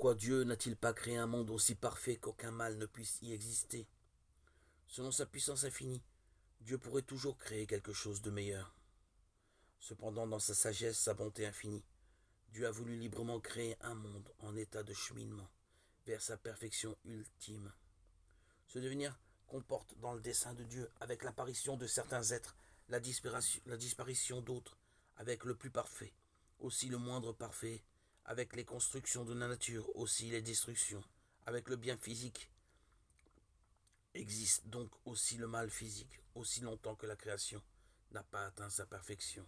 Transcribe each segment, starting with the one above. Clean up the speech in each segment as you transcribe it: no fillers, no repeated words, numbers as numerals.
Pourquoi Dieu n'a-t-il pas créé un monde aussi parfait qu'aucun mal ne puisse y exister? Selon sa puissance infinie, Dieu pourrait toujours créer quelque chose de meilleur. Cependant, dans sa sagesse, sa bonté infinie, Dieu a voulu librement créer un monde en état de cheminement vers sa perfection ultime. Ce devenir comporte dans le dessein de Dieu, avec l'apparition de certains êtres, la disparition d'autres, avec le plus parfait, aussi le moindre parfait, avec les constructions de la nature, aussi les destructions, avec le bien physique. Existe donc aussi le mal physique, aussi longtemps que la création n'a pas atteint sa perfection.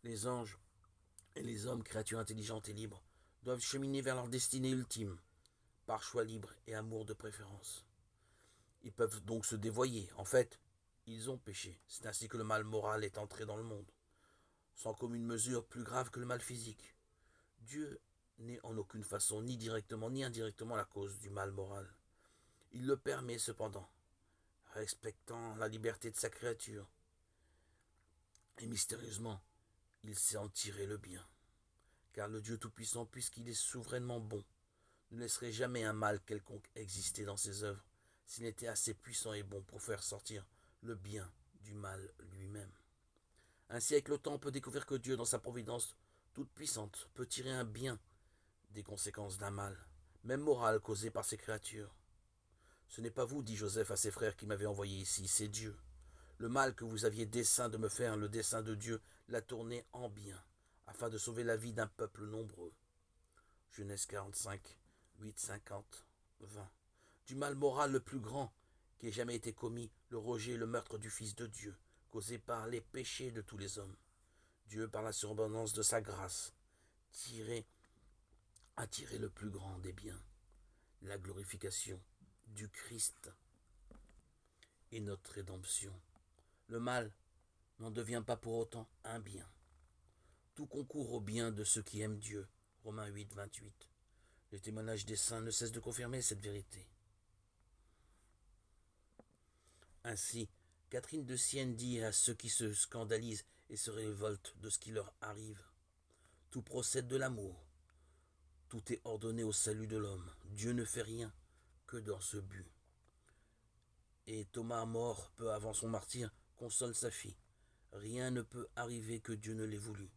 Les anges et les hommes, créatures intelligentes et libres, doivent cheminer vers leur destinée ultime, par choix libre et amour de préférence. Ils peuvent donc se dévoyer. En fait, ils ont péché. C'est ainsi que le mal moral est entré dans le monde, sans commune mesure plus grave que le mal physique. Dieu n'est en aucune façon, ni directement ni indirectement, la cause du mal moral. Il le permet cependant, respectant la liberté de sa créature. Et mystérieusement, il sait en tirer le bien. Car le Dieu Tout-Puissant, puisqu'il est souverainement bon, ne laisserait jamais un mal quelconque exister dans ses œuvres, s'il n'était assez puissant et bon pour faire sortir le bien du mal lui-même. Ainsi, avec le temps, on peut découvrir que Dieu, dans sa providence toute puissante, peut tirer un bien des conséquences d'un mal, même moral, causé par ses créatures. Ce n'est pas vous, dit Joseph à ses frères, qui m'avez envoyé ici, c'est Dieu. Le mal que vous aviez dessein de me faire, le dessein de Dieu l'a tourné en bien, afin de sauver la vie d'un peuple nombreux. Genèse 45, 8, 50, 20. Du mal moral le plus grand qui ait jamais été commis, le rejet et le meurtre du Fils de Dieu, causé par les péchés de tous les hommes. Dieu, par la surabondance de sa grâce, a tiré le plus grand des biens, la glorification du Christ et notre rédemption. Le mal n'en devient pas pour autant un bien. Tout concourt au bien de ceux qui aiment Dieu. Romains 8, 28. Les témoignages des saints ne cessent de confirmer cette vérité. Ainsi, Catherine de Sienne dit à ceux qui se scandalisent et se révoltent de ce qui leur arrive: tout procède de l'amour. Tout est ordonné au salut de l'homme. Dieu ne fait rien que dans ce but. Et Thomas, mort peu avant son martyre, console sa fille. Rien ne peut arriver que Dieu ne l'ait voulu.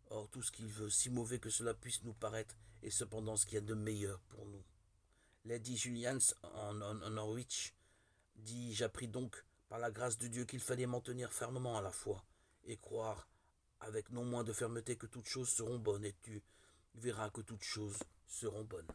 Or, tout ce qu'il veut, si mauvais que cela puisse nous paraître, est cependant ce qu'il y a de meilleur pour nous. Lady Julians en Norwich dit: j'appris donc par la grâce de Dieu qu'il fallait m'en tenir fermement à la foi et croire avec non moins de fermeté que toutes choses seront bonnes, et tu verras que toutes choses seront bonnes.